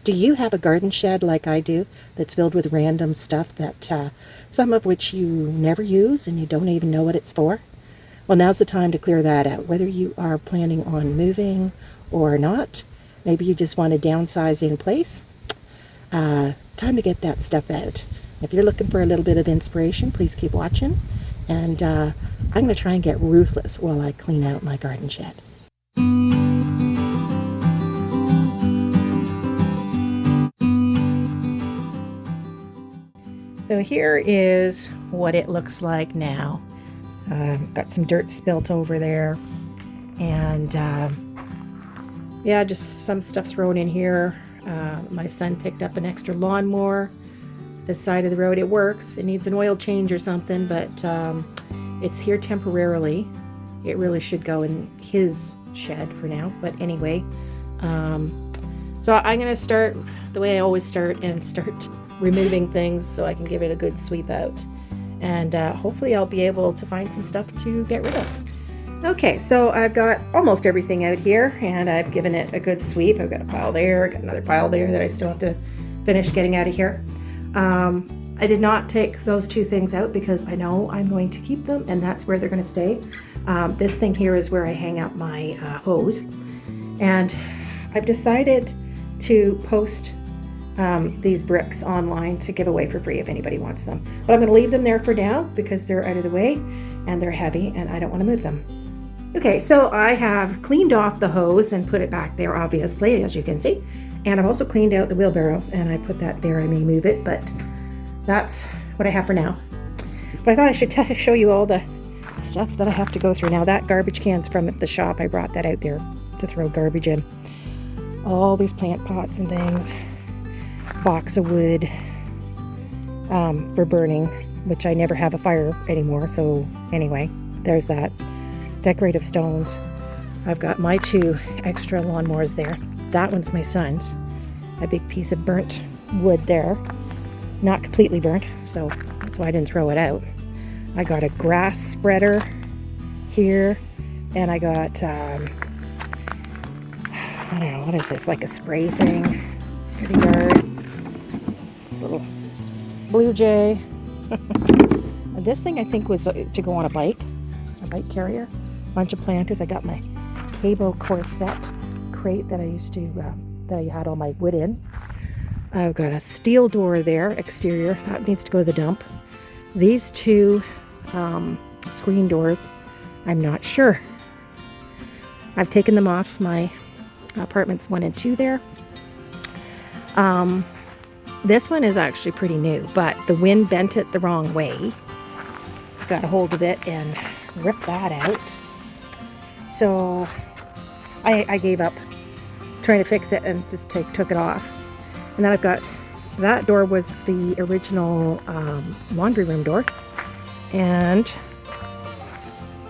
Do you have a garden shed like I do that's filled with random stuff that some of which you never use and you don't even know what it's for? Well, now's the time to clear that out. Whether you are planning on moving or not, maybe you just want to downsize in place, time to get that stuff out. If you're looking for a little bit of inspiration, please keep watching. And I'm going to try and get ruthless while I clean out my garden shed. So here is what it looks like now. Got some dirt spilt over there, and yeah, just some stuff thrown in here. My son picked up an extra lawnmower this side of the road. It works. It needs an oil change or something, but it's here temporarily. It really should go in his shed for now, but anyway, so I'm gonna start the way I always start and start removing things so I can give it a good sweep out, and hopefully I'll be able to find some stuff to get rid of. Okay, so I've got almost everything out here and I've given it a good sweep. I've got a pile there, got another pile there that I still have to finish getting out of here. I did not take those two things out because I know I'm going to keep them and that's where they're going to stay. This thing here is where I hang up my hose, and I've decided to post these bricks online to give away for free if anybody wants them. But I'm going to leave them there for now because they're out of the way and they're heavy and I don't want to move them. Okay, so I have cleaned off the hose and put it back there, obviously, as you can see. And I've also cleaned out the wheelbarrow and I put that there. I may move it, but that's what I have for now. But I thought I should show you all the stuff that I have to go through. Now that garbage can's from the shop. I brought that out there to throw garbage in. All these plant pots and things. Box of wood for burning, which I never have a fire anymore, so anyway, there's that. Decorative stones. I've got my two extra lawnmowers there. That one's my son's. A big piece of burnt wood there, not completely burnt, so that's why I didn't throw it out. I got a grass spreader here, and I got I don't know, what is this, like a spray thing for the yard. Little blue jay. This thing I think was to go on a bike carrier. Bunch of planters. I got my cable corset crate that I used to that I had all my wood in. I've got a steel door there, exterior, that needs to go to the dump. These two screen doors, I'm not sure. I've taken them off my apartments 1 and 2 there. This one is actually pretty new, but the wind bent it the wrong way. Got a hold of it and ripped that out. So I gave up trying to fix it and just took it off. And then I've got, that door was the original laundry room door. And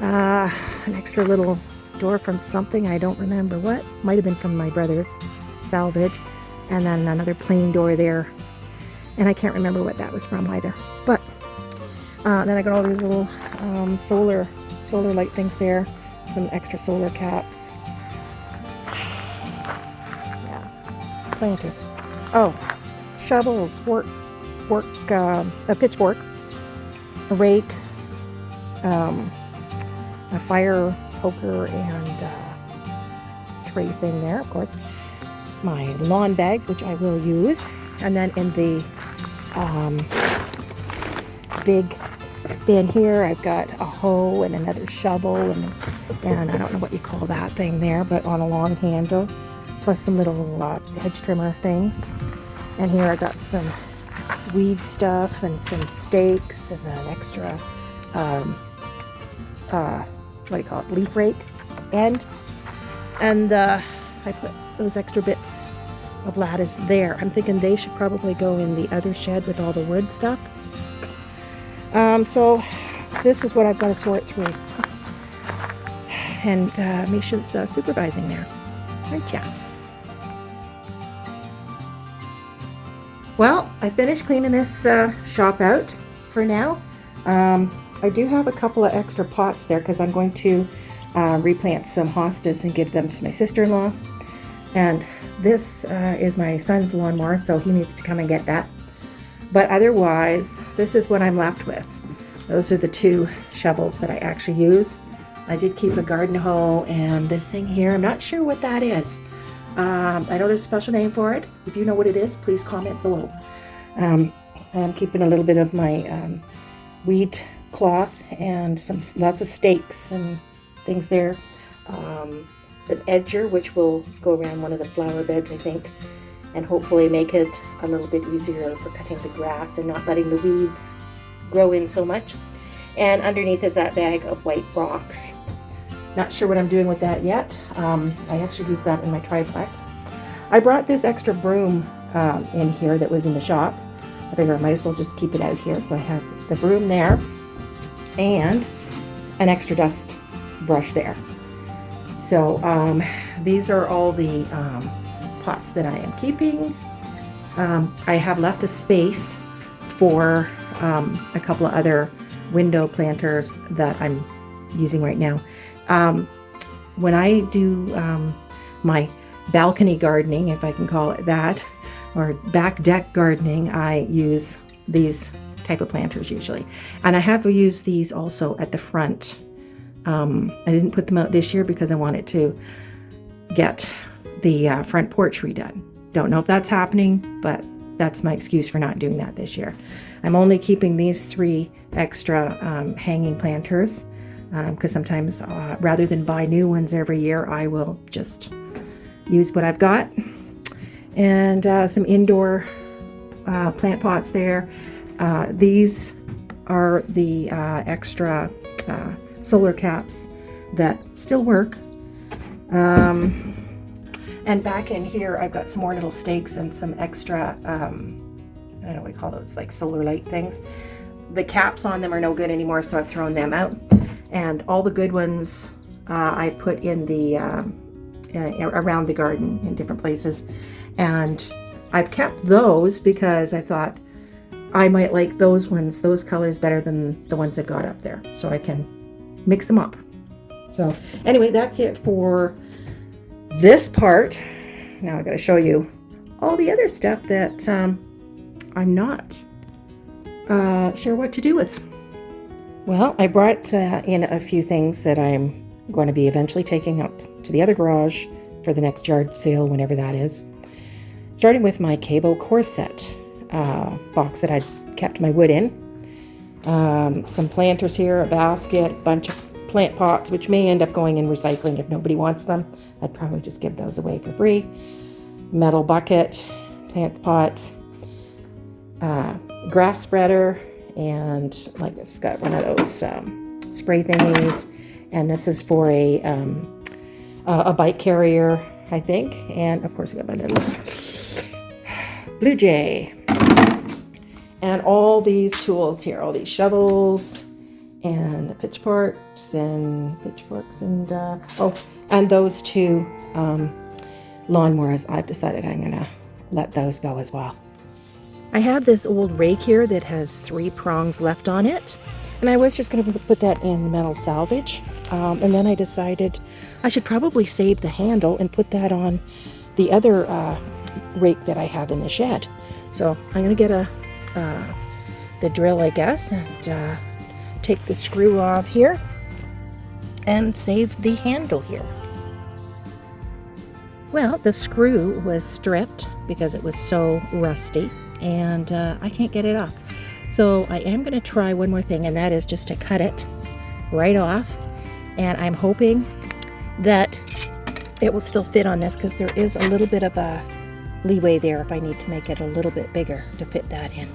an extra little door from something, I don't remember what. Might have been from my brother's salvage. And then another plain door there. And I can't remember what that was from either. But then I got all these little solar light things there. Some extra solar caps. Yeah. Planters. Oh, shovels, pitchforks, a rake, a fire poker, and tray thing there, of course. My lawn bags, which I will use, and then in the big bin here I've got a hoe and another shovel and I don't know what you call that thing there, but on a long handle, plus some little hedge trimmer things. And here I got some weed stuff and some stakes and an extra what do you call it, leaf rake and I put those extra bits of lattice there. I'm thinking they should probably go in the other shed with all the wood stuff. So this is what I've got to sort through. And Misha's supervising there. Right, yeah. Well, I finished cleaning this shop out for now. I do have a couple of extra pots there because I'm going to replant some hostas and give them to my sister-in-law. And this is my son's lawnmower, so he needs to come and get that. But otherwise, this is what I'm left with. Those are the two shovels that I actually use. I did keep a garden hoe and this thing here. I'm not sure what that is. I know there's a special name for it. If you know what it is, please comment below. I'm keeping a little bit of my weed cloth and lots of stakes and things there. It's an edger which will go around one of the flower beds, I think, and hopefully make it a little bit easier for cutting the grass and not letting the weeds grow in so much. And underneath is that bag of white rocks. Not sure what I'm doing with that yet. I actually use that in my triplex. I brought this extra broom in here that was in the shop. I figured I might as well just keep it out here. So I have the broom there and an extra dust brush there. So these are all the pots that I am keeping. I have left a space for a couple of other window planters that I'm using right now. When I do my balcony gardening, if I can call it that, or back deck gardening, I use these type of planters usually. And I have used these also at the front. I didn't put them out this year because I wanted to get the front porch redone. Don't know if that's happening, but that's my excuse for not doing that this year. I'm only keeping these 3 extra hanging planters because sometimes rather than buy new ones every year, I will just use what I've got. And some indoor plant pots there. These are the extra solar caps that still work. And back in here, I've got some more little stakes and some extra, I don't know what you call those, like solar light things. The caps on them are no good anymore, so I've thrown them out. And all the good ones I put in the, around the garden in different places. And I've kept those because I thought I might like those ones, those colors better than the ones I got up there. So I can mix them up. So anyway, that's it for this part. Now I got to show you all the other stuff that I'm not sure what to do with. Well, I brought in a few things that I'm going to be eventually taking up to the other garage for the next yard sale, whenever that is. Starting with my Cabo corset box that I kept my wood in. Some planters here, a basket, a bunch of plant pots, which may end up going in recycling if nobody wants them. I'd probably just give those away for free. Metal bucket, plant pots, grass spreader, and like it's got one of those spray thingies. And this is for a bike carrier, I think. And of course I got my little Blue Jay. And all these tools here, all these shovels and pitchforks and and those 2 lawnmowers. I've decided I'm gonna let those go as well. I have this old rake here that has 3 prongs left on it, and I was just gonna put that in metal salvage, and then I decided I should probably save the handle and put that on the other rake that I have in the shed. So I'm gonna get the drill, I guess, and take the screw off here and save the handle here. Well, the screw was stripped because it was so rusty, and I can't get it off. So I am going to try one more thing, and that is just to cut it right off. And I'm hoping that it will still fit on this because there is a little bit of a leeway there if I need to make it a little bit bigger to fit that in.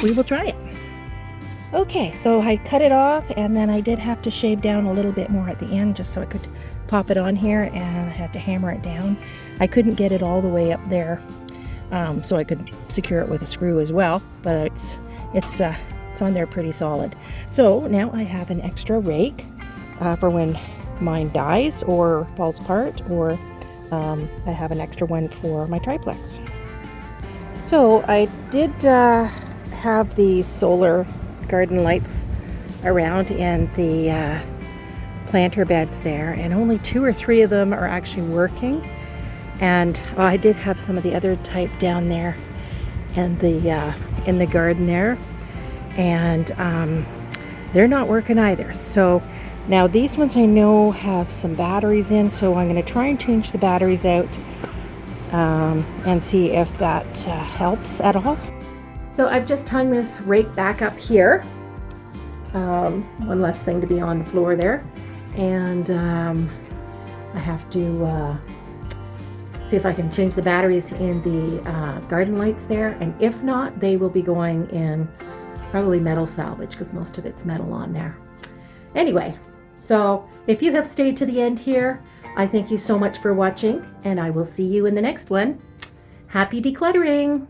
We will try it. Okay, so I cut it off, and then I did have to shave down a little bit more at the end just so I could pop it on here, and I had to hammer it down. I couldn't get it all the way up there, so I could secure it with a screw as well, but it's on there pretty solid. So now I have an extra rake for when mine dies or falls apart, or I have an extra one for my triplex. So I did have these solar garden lights around in the planter beds there, and only 2 or 3 of them are actually working. And I did have some of the other type down there and in the garden there, and they're not working either. So now these ones I know have some batteries in, so I'm going to try and change the batteries out and see if that helps at all. So I've just hung this rake back up here. One less thing to be on the floor there, and I have to see if I can change the batteries in the garden lights there, and if not, they will be going in probably metal salvage because most of it's metal on there. Anyway, so if you have stayed to the end here, I thank you so much for watching, and I will see you in the next one. Happy decluttering!